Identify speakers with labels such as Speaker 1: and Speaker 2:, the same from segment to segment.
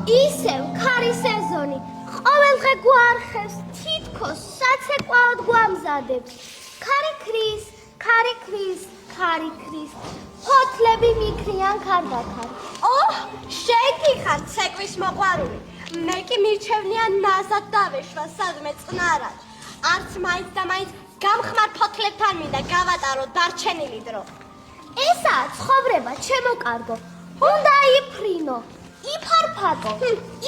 Speaker 1: ისევ ქარი სეზონი ყოველდღე გვარხევს თითქოს საცეკვაოდ გვამზადებს ქარი ქრის ფოთლები მიქრიან ქარდაქარ
Speaker 2: შენ ხარ ცეკვის მოყვარული მე კი მირჩევნია ნაზად დავეშვა სადმე წნარად არც მაინც და მაინც გამხმარ ფოთლებთან მინდა გავატარო დარჩენილი დრო
Speaker 1: ესაა ცხოვრება ჩემო კარგო უნდა იფრინო იფარფატო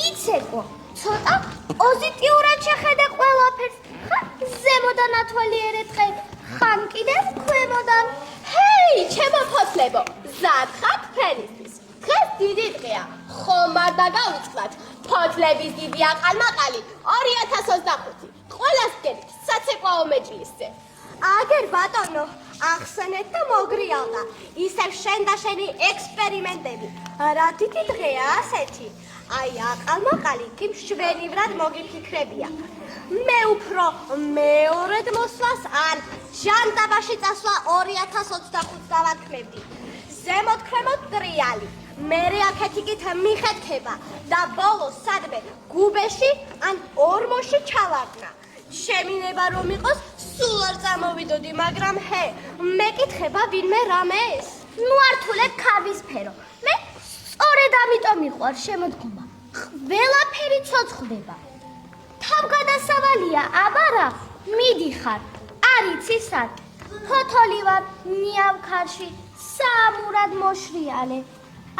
Speaker 1: იცეკო ცოტა პოზიტიურად შეხედე ყველაფერს ხან ზემოდან ათვალიერე დღე ხან კიდევ ქვემოდან
Speaker 2: ჰეი ჩემო ფოთლებო ზად ხართ ფრენისთვის დღეს დიდი დღეა ხომ არ დაგავიწყდათ ფოთლების დიდი აყალმაყალი 2025 ყველას გერით საცეკვაო მეჯლისზე აგერ ბატონო ახსენეთ და მოგრიალდა ისევ შენ და შენი ექსპერიმენტები რა დიდი დღეა ასეთი აი აყალმაყალი კი მშვენივრად მოგიფიქრებია მე უფრო მეორედ მოსვლას ან ჟანდაბაში წასვლა 2025 დავარქმევდი ზემოთ ქვემოთ ტრიალი მერე აქეთიკით მიხეთქება და ბოლოს სადმე გუბეში ან ორმოში ჩავარდნა შემინება რომ იყოს სულ არ წამოვიდოდი მაგრამ ჰე მეკითხება ვინმე რამეს
Speaker 1: ნუ ართულებ ქავისფერო მე სწორედ ამიტომ მიყვარ შემოდგომა ყველაფერი ცოცხლდება თავგადასავალია აბარა მიდიხარ არიცი სად ფოთოლი ვარ ნიავქარში საამურად მოშრიალე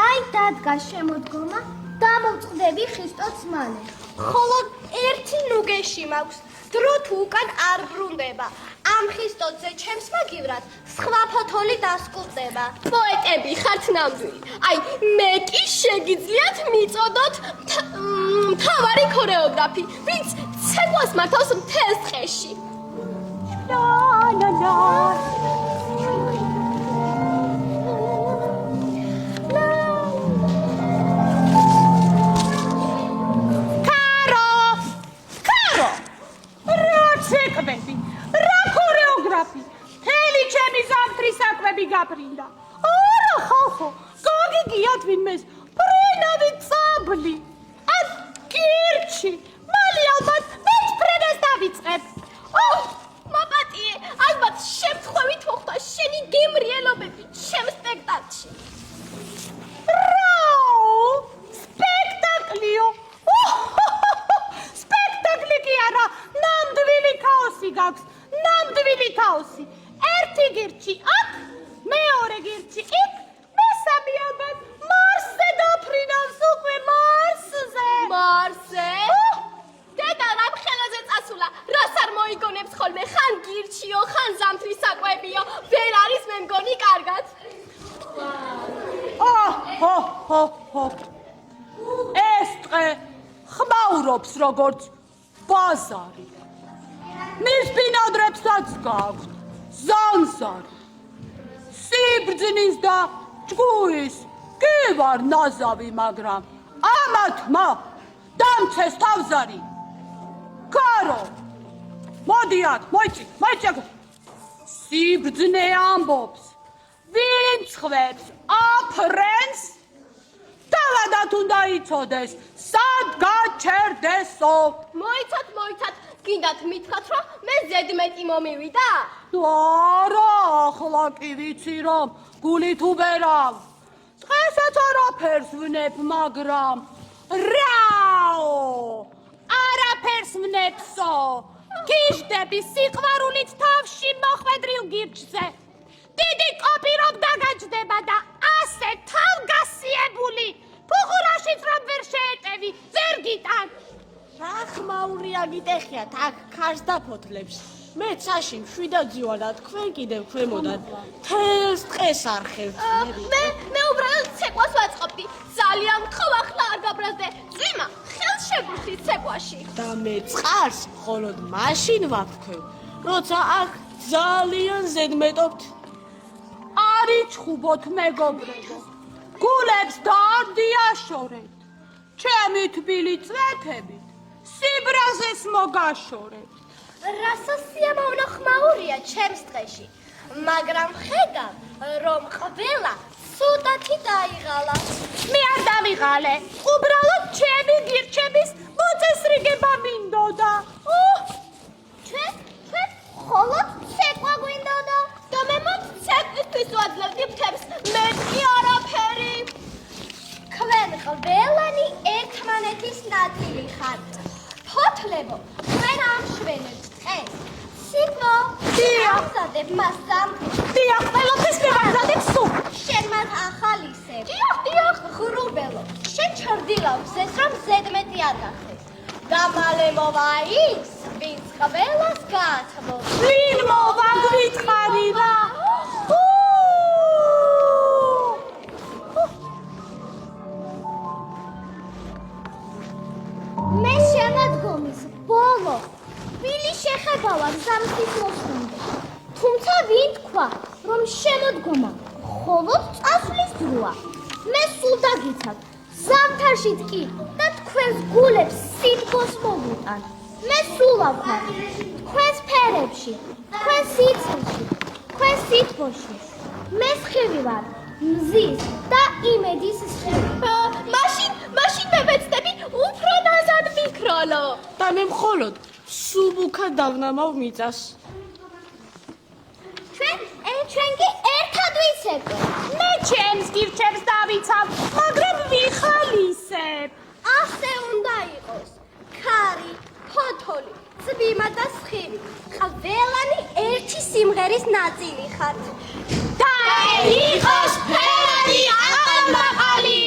Speaker 1: აი დადგა შემოდგომა დამოვწყდები ხისტოც მალე
Speaker 2: ხოლო ერთი ნუგეში მაქვს დრო თუ უკან არ ბრუნდება ამ ხისტოთზე ჩემს მაგივრად სხვა ფოთოლი დასკუწდება პოეტები ხართ ნამდვილი აი მე კი შეგიძლიათ მიწოდოთ მთავარი ქორეოგრაფი ვინც ცეკვას მართავს მთელს დღეში
Speaker 3: რა ქორეოგრაფი თელი ჩემი ზამთრის საკვები გაფრინდა არა ხალხო გოგიგიათ ვინმეს ფრენავი წაბლი ან კირჩი მალე ალბათ მეც ფრენას დავიწყებ
Speaker 2: მაპატიე ალბათ შემთხვევით მოხდა შენი გემრიელობები ჩემ სპექტაკლში
Speaker 3: სპექტაკლიო სპექტაკლი კი არა ნამდვილი ქაოსი გაქვს ნამდვილი ქაოსი ერთი გირჩი აქ მეორე გირჩი იქ მესამე ალბათ მარსზე დაფრინავს უკვე
Speaker 2: მარსზე დედა რამ ხელაზე წასულა რას არ მოიგონებს ხოლმე ხან გირჩიო ხან ზამთრის საკვებიო ვერ არის მე მგონი კარგად
Speaker 3: ეს დღე ხმაურობს როგორც ბაზარი მის ბინადრებსაც გაქვთ ზანზარი სიბრძნის და ჭკუის კი ვარ ნაზავი მაგრამ ამათმა დამცეს თავზარი გარო მოდიათ მოიჭი სიბრძნე ამბობს ვინც ხვებს აფრენს თავადად უნდა იცოდეს სად გაჩერდესო
Speaker 2: მოიცათ გინდათ მითხრათ რომ მე ზედმეტი მომივიდა
Speaker 3: არა ახლა კი ვიცი რომ გულით უბერავ დღესაც არაფერს ვნებ მაგრამ რაო არაფერს ვნებსო გიჟდები სიყვარულით თავში მოხვედრილ გირჩზე დიდი კოპი რომ დაგაჯდება და ასე თავგასიებული ფუღურაშიც რომ ვერ შეეტევი ვერ გიტან
Speaker 4: რა ხმაურია გიტეხიათ აქ ქარს დაფოთლებს მე ცაში მშვიდაძივა და თქვენ კიდევ ქვემოდან თელს დღეს არ ხევთ
Speaker 2: მე უბრალოდ ცეკვას ვაწყობდი ძალიან გთხოვ ახლა არ გაბრაზდე წვიმა ხელს შეგვრიხდი ცეკვაში
Speaker 4: და მე წყარს მხოლოდ მაშინ ვაფქვევ როცა აქ ძალიან ზედმეტობთ
Speaker 3: არიჩხუბოთ მეგობრებო გულებს დაარდიაშორეთ ჩემი თბილი წვეთებით სიბრაზეს მოგაშორეთ
Speaker 2: რასა სიამოვნო ხმაურია ჩემს დღეში მაგრამ ხედავ რომ ყველა
Speaker 1: ცუდათი დაიღალა.
Speaker 3: მე არ დავიღალე. უბრალოდ ჩემი გირჩების მოწესრიგება მინდოდა.
Speaker 1: ჩვენ მხოლოდ ცეკვა გვინდოდა.
Speaker 2: და მე მათ ცეკვისთვის ვაძლევდი ფრთებს, მე კი არაფერი.
Speaker 1: თქვენ ყველანი ერთმანეთის ნაწილი ხართ. ფოთლებო, თქვენ ამშვენებთ ტყეს. სიტყვა, ამზადებ მას ზამთრის.
Speaker 3: დიახ, ყველაფერს მივაგზავნებ სულ.
Speaker 1: შენ მას ახალისებ.
Speaker 2: დიახ,
Speaker 1: ღრუბელო, შენ ჩრდილავს ეს რომ ზედმეტი არ გახდეს. და მალე მოვა ის, ვინც ყველას გაათმობს.
Speaker 3: ვინ მოვა გვითხარი რა?
Speaker 1: მე შემოდგომის ბოლო ვილი შეხებავა ზამთრის მოსვლამდე. თუმცა ვინ თქვა, რომ შემოდგომა მხოლოდ წასვლის დროა. მე სულ დაგიცავ, ზამთარშიც კი და თქვენს გულებს სითბოს მოგუტან. მე სულ ვარ თქვენს ფერებში, თქვენს სიცილში, თქვენს სითბოში. მე სხივი ვარ, მზის და იმედის სხივი.
Speaker 2: მაშინ მე ვეცდები უფრო ნაზად ვიქროლო.
Speaker 4: და მე მხოლოდ სუბუქა დავნამავ მიწას.
Speaker 1: ჩვენ კი ერთად ვიცეკვე.
Speaker 3: მე ჩემს გირჩებს დავიცავ, მაგრამ ვიხალისებ.
Speaker 1: ასე უნდა იყოს. ქარი, ფოთოლი, წვიმა და სხივი. ყველანი ერთი სიმღერის ნაწილი ხართ.
Speaker 3: და იყოს ფერადი აყალმაყალი.